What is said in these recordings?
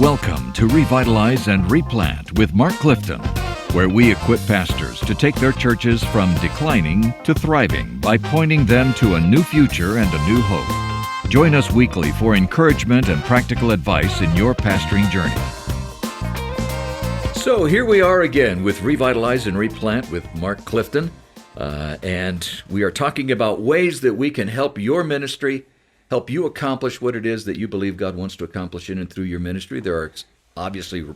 Welcome to Revitalize and Replant with Mark Clifton, where we equip pastors to take their churches from declining to thriving by pointing them to a new future and a new hope. Join us weekly for encouragement and practical advice in your pastoring journey. So here we are again with Revitalize and Replant with Mark Clifton, and we are talking about ways that we can help your ministry, help you accomplish what it is that you believe God wants to accomplish in and through your ministry. There are obviously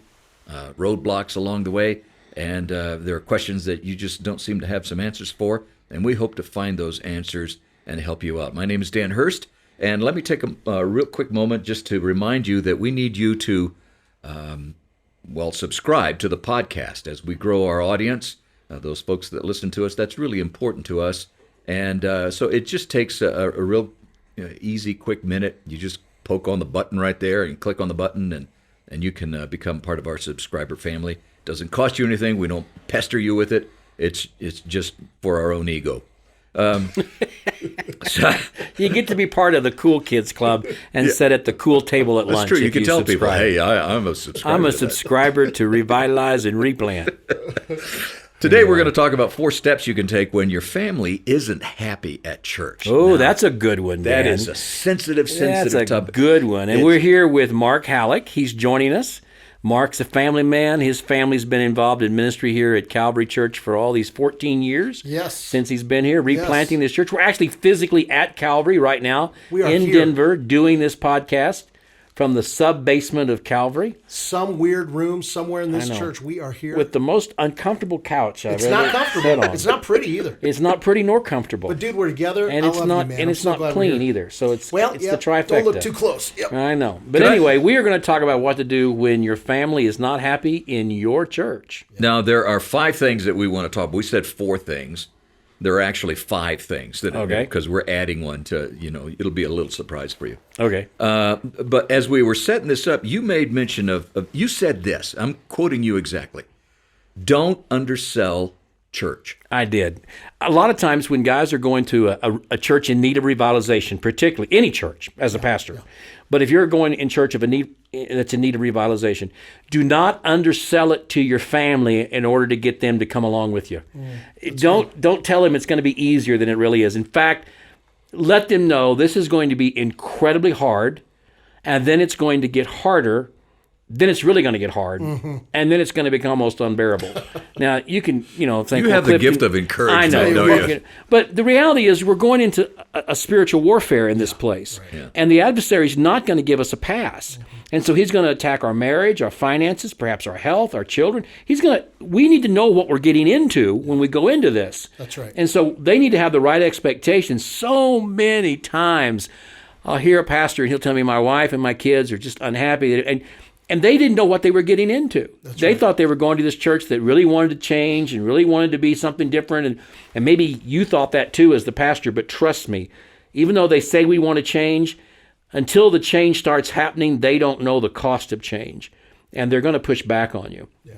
roadblocks along the way, and there are questions that you just don't seem to have some answers for, and we hope to find those answers and help you out. My name is Dan Hurst, and let me take a real quick moment just to remind you that we need you to, subscribe to the podcast as we grow our audience. Those folks that listen to us, that's really important to us, and so it just takes a real easy, quick minute. You just poke on the button right there and click on the button, and you can become part of our subscriber family. Doesn't cost you anything. We don't pester you with it. It's just for our own ego. So, you get to be part of the cool kids club and sit at the cool table at lunch. That's true. You can tell people, hey, I'm a subscriber. I'm a subscriber to Revitalize and Replant. Today we're going to talk about 4 steps you can take when your family isn't happy at church. Oh, now, that's a good one, Dan. That is a sensitive That's a topic. good one. And we're here with Mark Halleck. He's joining us. Mark's a family man. His family's been involved in ministry here at Calvary Church for all these 14 years. Yes. Since he's been here, replanting this church. We're actually physically at Calvary right now in here. Denver doing this podcast from the sub-basement of Calvary. Some weird room somewhere in this church. We are here. With the most uncomfortable couch I've It's ever not comfortable. sat on. It's not pretty either. It's not pretty nor comfortable. But dude, we're together. And I it's love not you, man. and I'm it's so not glad we're clean here. either. So it's the Yep, trifecta. Don't look too close. Yep. I know. But anyway, we are going to talk about what to do when your family is not happy in your church. Now, there are 5 things that we want to talk about. We said 4 things. There are actually 5 things that because we're adding one to, it'll be a little surprise for you. Okay. But as we were setting this up, you made mention of you said this. I'm quoting you exactly. Don't undersell church. I did. A lot of times when guys are going to a church in need of revitalization, particularly any church as a pastor, but if you're going in church that's in need of revitalization, do not undersell it to your family in order to get them to come along with you. Don't tell them it's going to be easier than it really is. In fact, let them know this is going to be incredibly hard, and then it's going to get harder. Then it's really going to get hard, and then it's going to become almost unbearable. Now, you can, think... You have the gift of encouragement, I know. don't you? But the reality is we're going into a spiritual warfare in this place, and the adversary is not going to give us a pass. And so he's going to attack our marriage, our finances, perhaps our health, our children. We need to know what we're getting into when we go into this. That's right. And so they need to have the right expectations. So many times I'll hear a pastor, and he'll tell me my wife and my kids are just unhappy, and they didn't know what they were getting into. They thought they were going to this church that really wanted to change and really wanted to be something different. And maybe you thought that too as the pastor, but trust me, even though they say we want to change, until the change starts happening, they don't know the cost of change. And they're going to push back on you. Yeah.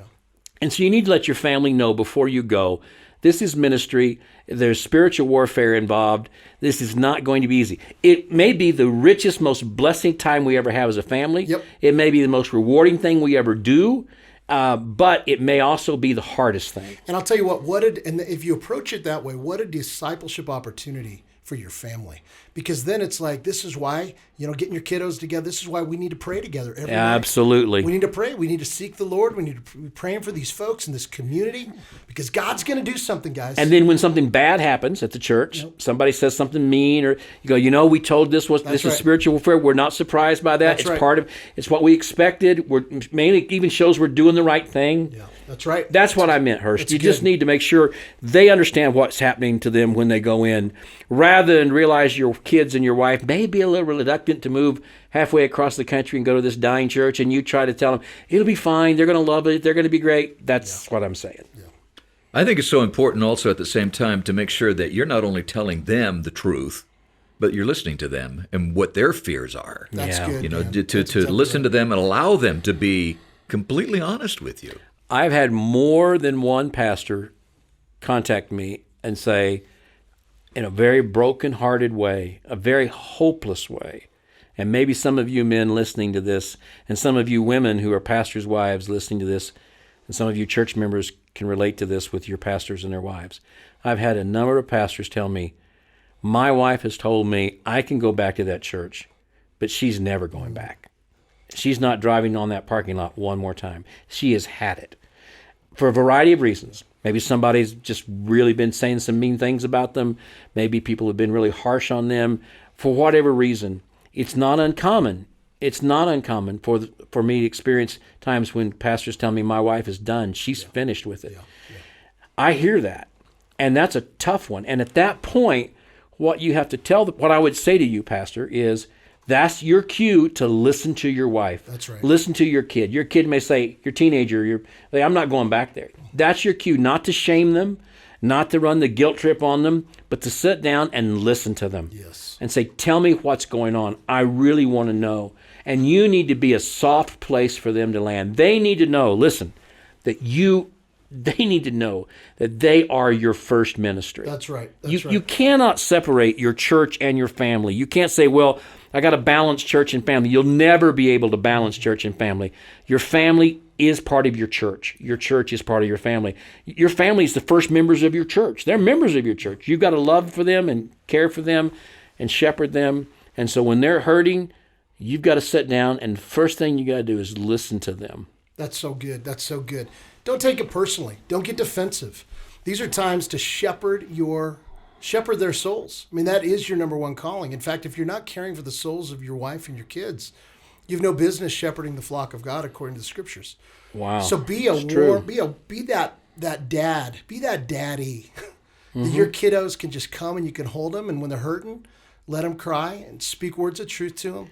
And so you need to let your family know before you go, this is ministry. There's spiritual warfare involved. This is not going to be easy. It may be the richest, most blessing time we ever have as a family. Yep. It may be the most rewarding thing we ever do, but it may also be the hardest thing. And I'll tell you what, and if you approach it that way, what a discipleship opportunity for your family. Because then it's like, this is why, getting your kiddos together, this is why we need to pray together every night. Absolutely. We need to pray. We need to seek the Lord. We need to be praying for these folks in this community because God's going to do something, guys. And then when something bad happens at the church, somebody says something mean, or you go, we told this is spiritual warfare. We're not surprised by that. It's what we expected. We're mainly even shows we're doing the right thing. Yeah, that's right. That's what I meant, Hurst. You just need to make sure they understand what's happening to them when they go in, rather than realize your kids and your wife may be a little reluctant to move halfway across the country and go to this dying church, and you try to tell them, it'll be fine, they're going to love it, they're going to be great. That's what I'm saying. Yeah. I think it's so important also at the same time to make sure that you're not only telling them the truth, but you're listening to them and what their fears are. That's good. To listen to them and allow them to be completely honest with you. I've had more than one pastor contact me and say, in a very broken-hearted way, a very hopeless way, And maybe some of you men listening to this, and some of you women who are pastors' wives listening to this, and some of you church members can relate to this with your pastors and their wives. I've had a number of pastors tell me, my wife has told me I can go back to that church, but she's never going back. She's not driving on that parking lot one more time. She has had it for a variety of reasons. Maybe somebody's just really been saying some mean things about them. Maybe people have been really harsh on them. For whatever reason, it's not uncommon. It's not uncommon for me to experience times when pastors tell me my wife is done. She's finished with it. Yeah. I hear that, and that's a tough one. And at that point, what you have to what I would say to you, Pastor, is that's your cue to listen to your wife. That's right. Listen to your kid. Your kid may say, your teenager, I'm not going back there. That's your cue, not to shame them, not to run the guilt trip on them, but to sit down and listen to them. Yes. And say, tell me what's going on. I really want to know. And you need to be a soft place for them to land. They need to know, listen, they need to know that they are your first ministry. That's right. You cannot separate your church and your family. You can't say, well, I got to balance church and family. You'll never be able to balance church and family. Your family is part of your church. Your church is part of your family. Your family is the first members of your church. They're members of your church. You've got to love for them and care for them and shepherd them. And so when they're hurting, you've got to sit down, and the first thing you got to do is listen to them. That's so good. That's so good. Don't take it personally. Don't get defensive. These are times to shepherd their souls. I mean, that is your number one calling. In fact, if you're not caring for the souls of your wife and your kids, you've no business shepherding the flock of God according to the scriptures. Wow. So be that dad, be that daddy that your kiddos can just come and you can hold them, and when they're hurting, let them cry and speak words of truth to them.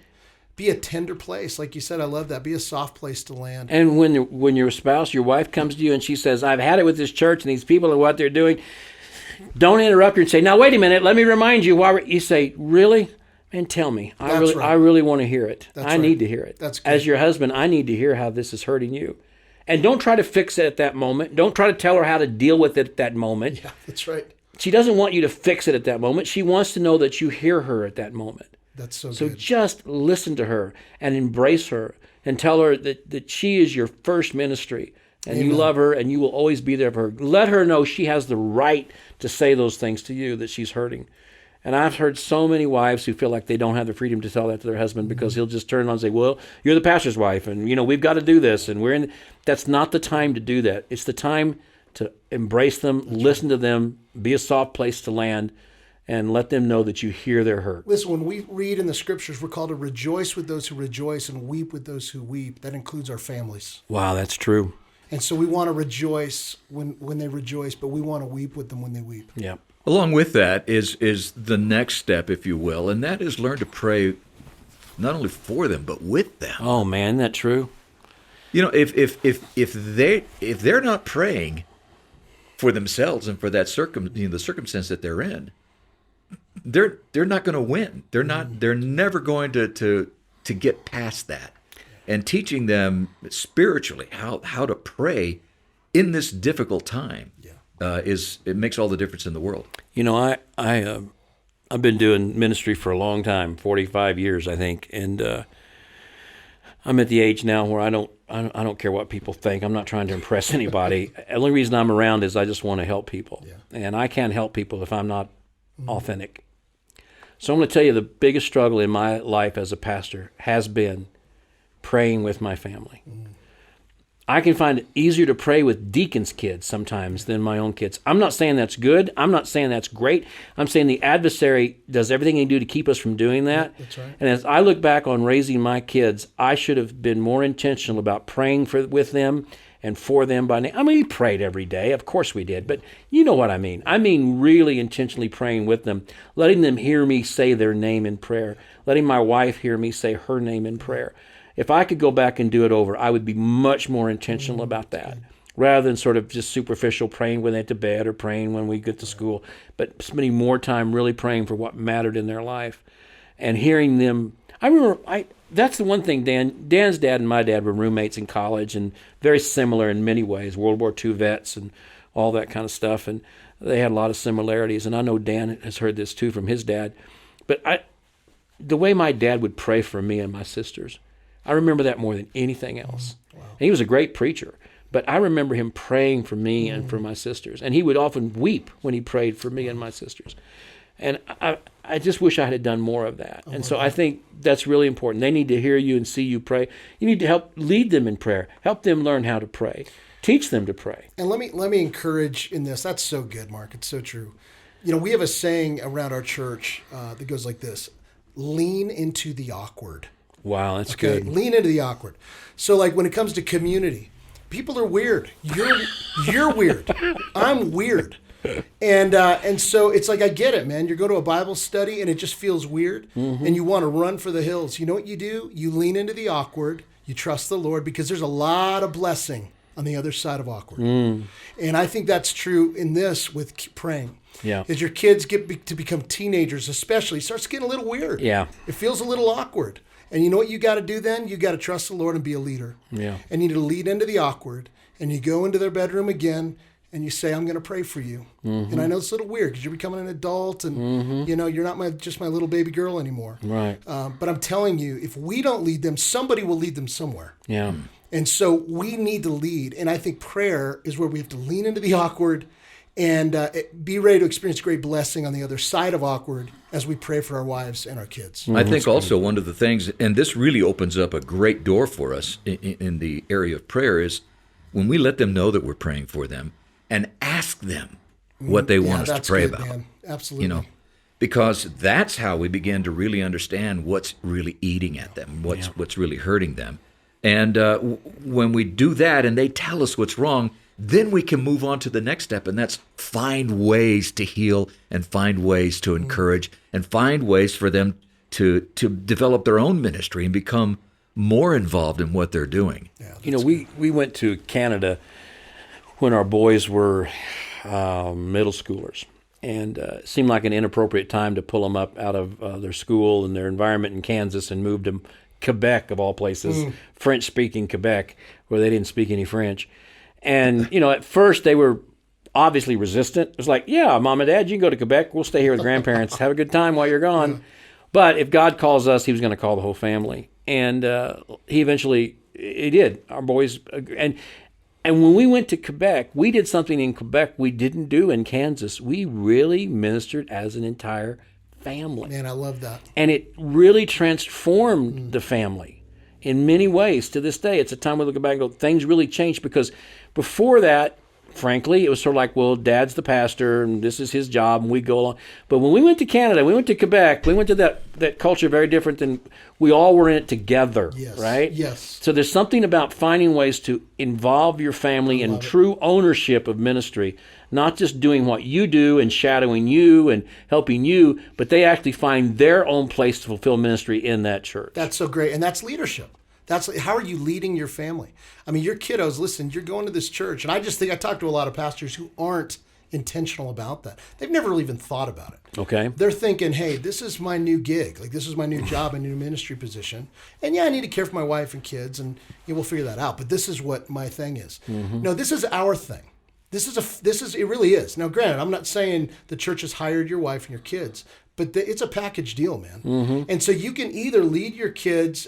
Be a tender place. Like you said, I love that. Be a soft place to land. And when your spouse, your wife comes to you and she says, I've had it with this church and these people and what they're doing, don't interrupt her and say, now, wait a minute, let me remind you. You say, really? Man, tell me. I really want to hear it. I need to hear it. That's good. As your husband, I need to hear how this is hurting you. And don't try to fix it at that moment. Don't try to tell her how to deal with it at that moment. Yeah, that's right. She doesn't want you to fix it at that moment. She wants to know that you hear her at that moment. That's so good. So just listen to her and embrace her and tell her that she is your first ministry and you love her and you will always be there for her. Let her know she has the right to say those things to you, that she's hurting. And I've heard so many wives who feel like they don't have the freedom to tell that to their husband because he'll just turn on and say, well, you're the pastor's wife and, we've got to do this. And that's not the time to do that. It's the time to embrace them, listen to them, be a soft place to land, and let them know that you hear their hurt. Listen, when we read in the scriptures, we're called to rejoice with those who rejoice and weep with those who weep. That includes our families. Wow, that's true. And so we want to rejoice when they rejoice, but we want to weep with them when they weep. Yeah. Along with that is the next step, if you will, and that is learn to pray not only for them, but with them. Oh, man, that's true. If they're not praying for themselves and for that the circumstance that they're in, they're not going to win. They're never going to get past that. And teaching them spiritually how to pray in this difficult time it makes all the difference in the world. I've been doing ministry for a long time, 45 years, I think, and I'm at the age now where I don't care what people think. I'm not trying to impress anybody. The only reason I'm around is I just want to help people, and I can't help people if I'm not authentic. So I'm going to tell you the biggest struggle in my life as a pastor has been praying with my family. I can find it easier to pray with deacons' kids sometimes than my own kids. I'm not saying that's good. I'm not saying that's great. I'm saying the adversary does everything he can do to keep us from doing that. That's right. And as I look back on raising my kids, I should have been more intentional about praying with them and for them by name. I mean, we prayed every day. Of course we did. But you know what I mean. I mean really intentionally praying with them, letting them hear me say their name in prayer, letting my wife hear me say her name in prayer. If I could go back and do it over, I would be much more intentional about that, rather than sort of just superficial praying when they get to bed or praying when we get to school, but spending more time really praying for what mattered in their life and hearing them. I remember, that's the one thing, Dan's dad and my dad were roommates in college and very similar in many ways, World War II vets and all that kind of stuff, and they had a lot of similarities, and I know Dan has heard this too from his dad, but the way my dad would pray for me and my sisters, I remember that more than anything else. Wow. And he was a great preacher, but I remember him praying for me and for my sisters. And he would often weep when he prayed for me and my sisters. And I just wish I had done more of that. And so I think that's really important. They need to hear you and see you pray. You need to help lead them in prayer. Help them learn how to pray. Teach them to pray. And let me encourage in this. That's so good, Mark. It's so true. You know, we have a saying around our church that goes like this: lean into the awkward. Wow, that's good. Lean into the awkward. So like when it comes to community, people are weird. You're weird. I'm weird. And so it's like, I get it, man. You go to a Bible study and it just feels weird and you want to run for the hills. You know what you do? You lean into the awkward. You trust the Lord, because there's a lot of blessing on the other side of awkward. And I think that's true in this with praying. Yeah. As your kids get to become teenagers, especially, it starts getting a little weird. Yeah. It feels a little awkward. And you know what you got to do then? You got to trust the Lord and be a leader. Yeah. And you need to lead into the awkward. And you go into their bedroom again and you say, I'm going to pray for you. And I know it's a little weird because you're becoming an adult and, you know, you're not just my little baby girl anymore. Right. But I'm telling you, if we don't lead them, somebody will lead them somewhere. Yeah. And so we need to lead. And I think prayer is where we have to lean into the awkward and be ready to experience great blessing on the other side of awkward as we pray for our wives and our kids. I think also one of the things, and this really opens up a great door for us in the area of prayer, is when we let them know that we're praying for them and ask them what they want us to pray about. Man. Absolutely. You know, because that's how we begin to really understand what's really eating at them, what's really hurting them. And when we do that and they tell us what's wrong, then we can move on to the next step, and that's find ways to heal and find ways to encourage and find ways for them to develop their own ministry and become more involved in what they're doing. Yeah, you know, we went to Canada when our boys were middle schoolers, and it seemed like an inappropriate time to pull them up out of their school and their environment in Kansas and move them Quebec, of all places, French-speaking Quebec, where they didn't speak any French. And, you know, at first they were obviously resistant. It was like, yeah, Mom and Dad, you can go to Quebec. We'll stay here with grandparents. Have a good time while you're gone. But if God calls us, he was going to call the whole family. And he did. Our boys, and when we went to Quebec, we did something in Quebec we didn't do in Kansas. We really ministered as an entire family. Man, I love that. And it really transformed the family in many ways. To this day, it's a time we look back and go, things really changed, because before that, frankly, it was sort of like, well, Dad's the pastor and this is his job and we go along. But when we went to Canada, we went to Quebec, we went to that culture very different than we all were in it together, right? Yes. So there's something about finding ways to involve your family in true ownership of ministry, not just doing what you do and shadowing you and helping you, but they actually find their own place to fulfill ministry in that church. That's so great. And that's leadership. That's how are you leading your family? I mean, your kiddos, listen, you're going to this church. And I just think I talk to a lot of pastors who aren't intentional about that. They've never really even thought about it. Okay. They're thinking, hey, this is my new gig. Like, this is my new job, a new ministry position. And yeah, I need to care for my wife and kids, and we'll figure that out. But this is what my thing is. No, this is our thing. It really is. Now, granted, I'm not saying the church has hired your wife and your kids, but it's a package deal, man. And so you can either lead your kids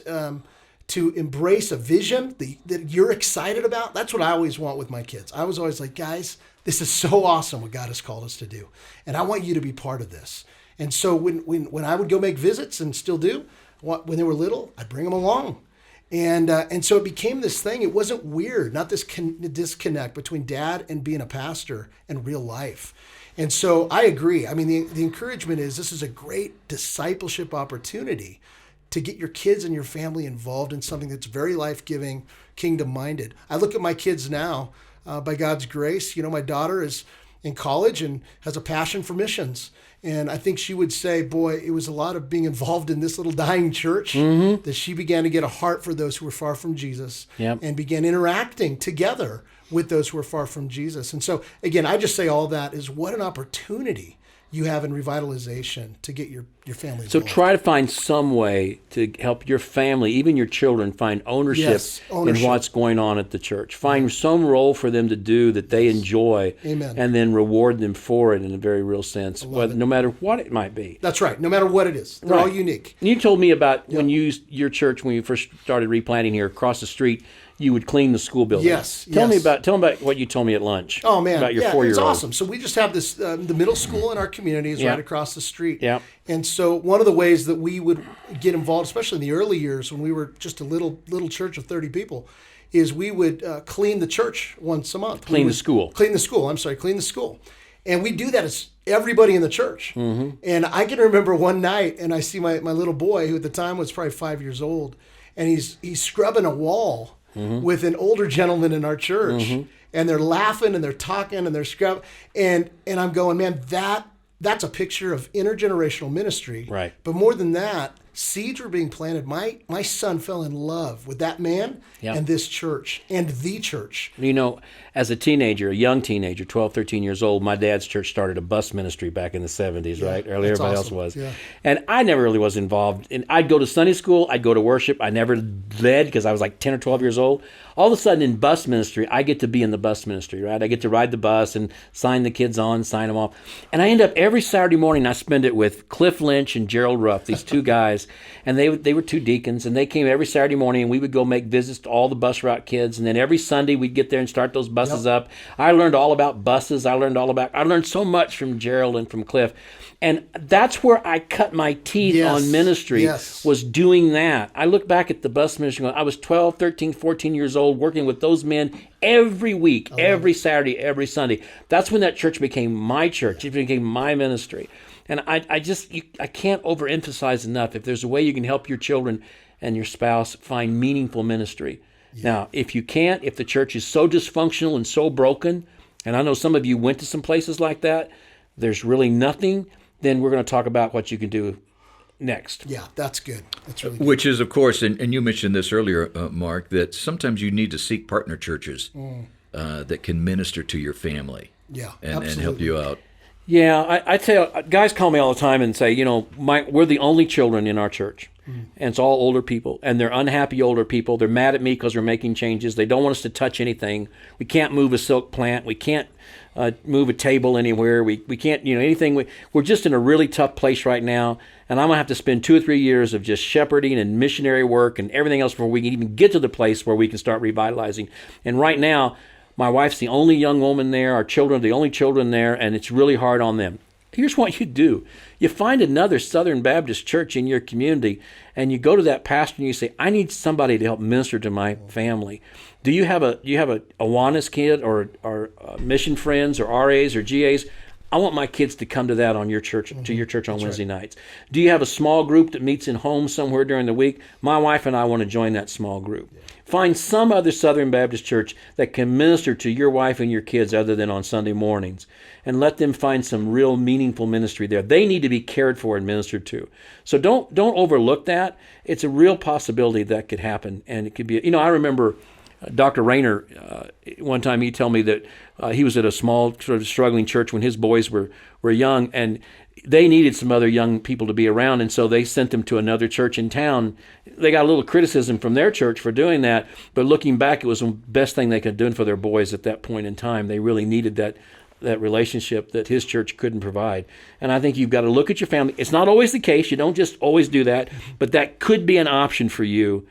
to embrace a vision that you're excited about. That's what I always want with my kids. I was always like, guys, this is so awesome what God has called us to do. And I want you to be part of this. And so when I would go make visits, and still do, when they were little, I'd bring them along. And so it became this thing. It wasn't weird, not this disconnect between dad and being a pastor and real life. And so I agree. I mean, the encouragement is this is a great discipleship opportunity to get your kids and your family involved in something that's very life-giving, kingdom-minded. I look at my kids now, by God's grace. You know, my daughter is in college and has a passion for missions. And I think she would say, boy, it was a lot of being involved in this little dying church that she began to get a heart for those who were far from Jesus and began interacting together with those who were far from Jesus. And so, again, I just say all that is what an opportunity you have in revitalization to get your family So involved. try to find some way to help your family, even your children, find ownership, Yes, ownership. in what's going on at the church. Find some role for them to do that they enjoy, Amen. and then reward them for it in a very real sense, no matter what it might be. That's right. No matter what it is, they're all unique. You told me about when your church, when you first started replanting here across the street, you would clean the school building. Yes. Tell me about what you told me at lunch. Oh man, about your yeah, 4-year-old. it's awesome. So we just have this. The middle school in our community is right across the street. Yeah. And so one of the ways that we would get involved, especially in the early years when we were just a little church of 30 people, is we would clean the church once a month. Clean the school. Clean the school. I'm sorry, clean the school. And we do that as everybody in the church. Mm-hmm. And I can remember one night, and I see my little boy, who at the time was probably 5 years old, and he's scrubbing a wall with an older gentleman in our church, and they're laughing and they're talking and they're scrubbing, and I'm going, man, that's a picture of intergenerational ministry. Right. But more than that, seeds were being planted. My son fell in love with that man and this church and the church. You know, as a young teenager, 12, 13 years old, my dad's church started a bus ministry back in the 70s, right? Earlier, that's everybody else awesome. was. Yeah. And I never really was involved. I'd go to Sunday school, I'd go to worship. I never led because I was like 10 or 12 years old. All of a sudden in bus ministry, I get to be in the bus ministry, right? I get to ride the bus and sign the kids on, sign them off. And I end up every Saturday morning, I spend it with Cliff Lynch and Gerald Ruff, these two guys. And they were two deacons, and they came every Saturday morning, and we would go make visits to all the bus route kids. And then every Sunday, we'd get there and start those buses up. I learned all about buses. I learned so much from Gerald and from Cliff. And that's where I cut my teeth on ministry, was doing that. I look back at the bus ministry going, I was 12, 13, 14 years old working with those men every week, every Saturday, every Sunday. That's when that church became my church. It became my ministry. And I can't overemphasize enough, if there's a way you can help your children and your spouse find meaningful ministry. Now, if you can't, if the church is so dysfunctional and so broken, and I know some of you went to some places like that, there's really nothing, then we're going to talk about what you can do next. Yeah, that's good. That's really good. Which is, of course, and you mentioned this earlier, Mark, that sometimes you need to seek partner churches that can minister to your family and help you out. Yeah, I tell guys call me all the time and say, we're the only children in our church, and it's all older people, and they're unhappy older people. They're mad at me because we're making changes. They don't want us to touch anything. We can't move a silk plant. We can't move a table anywhere. We can't, anything. We're just in a really tough place right now, and I'm going to have to spend 2 or 3 years of just shepherding and missionary work and everything else before we can even get to the place where we can start revitalizing. And right now, my wife's the only young woman there. Our children are the only children there, and it's really hard on them. Here's what you do. You find another Southern Baptist church in your community, and you go to that pastor and you say, I need somebody to help minister to my family. Do you have a Awanas kid or mission friends or RAs or GAs? I want my kids to come to that on your church, to your church on Wednesday nights. Do you have a small group that meets in homes somewhere during the week? My wife and I want to join that small group. Find some other Southern Baptist church that can minister to your wife and your kids other than on Sunday mornings, and let them find some real meaningful ministry there. They need to be cared for and ministered to. So don't overlook that. It's a real possibility that could happen, and it could be. I remember Dr. Rayner, one time he told me that he was at a small sort of struggling church when his boys were young, and they needed some other young people to be around, and so they sent them to another church in town. They got a little criticism from their church for doing that, but looking back, it was the best thing they could do for their boys at that point in time. They really needed that relationship that his church couldn't provide. And I think you've got to look at your family. It's not always the case. You don't just always do that, but that could be an option for you.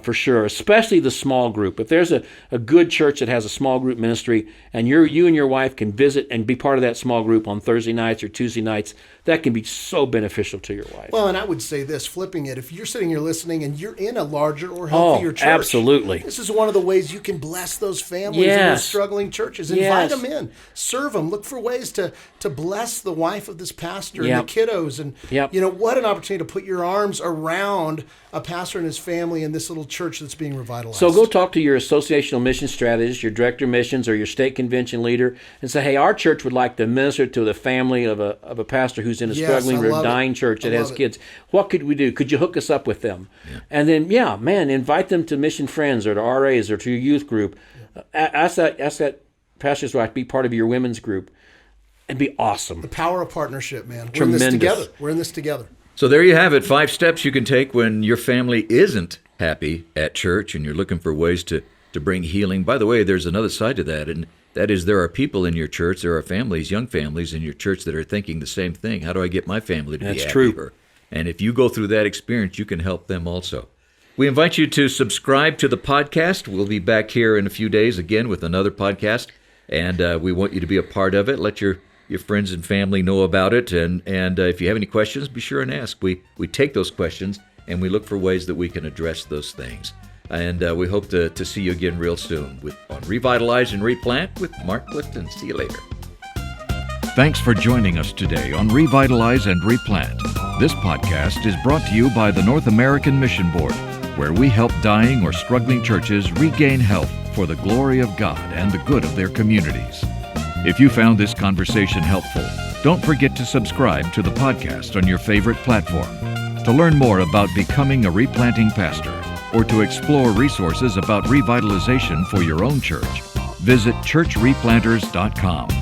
For sure, especially the small group. If there's a good church that has a small group ministry, and you and your wife can visit and be part of that small group on Thursday nights or Tuesday nights, that can be so beneficial to your wife. Well, and I would say this, flipping it, if you're sitting here listening and you're in a larger or healthier church, absolutely, this is one of the ways you can bless those families in those struggling churches. Invite them in, serve them, look for ways to bless the wife of this pastor and the kiddos, and what an opportunity to put your arms around a pastor and his family in this little church that's being revitalized. So go talk to your associational mission strategist, your director of missions, or your state convention leader, and say, hey, our church would like to minister to the family of a pastor who's in a struggling or dying church that has kids. What could we do? Could you hook us up with them? Yeah. And then, invite them to Mission Friends or to RAs or to your youth group. Ask that pastor's wife to be part of your women's group. It'd be awesome. The power of partnership, man. Tremendous. We're in this together. We're in this together. So there you have it, 5 steps you can take when your family isn't happy at church and you're looking for ways to bring healing. By the way, there's another side to that, and that is there are people in your church, there are families, young families in your church that are thinking the same thing. How do I get my family to be That's happier? true. And if you go through that experience, you can help them also. We invite you to subscribe to the podcast. We'll be back here in a few days again with another podcast, and we want you to be a part of it. Let your friends and family know about it, and if you have any questions, be sure and ask. We take those questions, and we look for ways that we can address those things. And we hope to see you again real soon on Revitalize and Replant with Mark Clifton. See you later. Thanks for joining us today on Revitalize and Replant. This podcast is brought to you by the North American Mission Board, where we help dying or struggling churches regain health for the glory of God and the good of their communities. If you found this conversation helpful, don't forget to subscribe to the podcast on your favorite platform. To learn more about becoming a replanting pastor or to explore resources about revitalization for your own church, visit churchreplanters.com.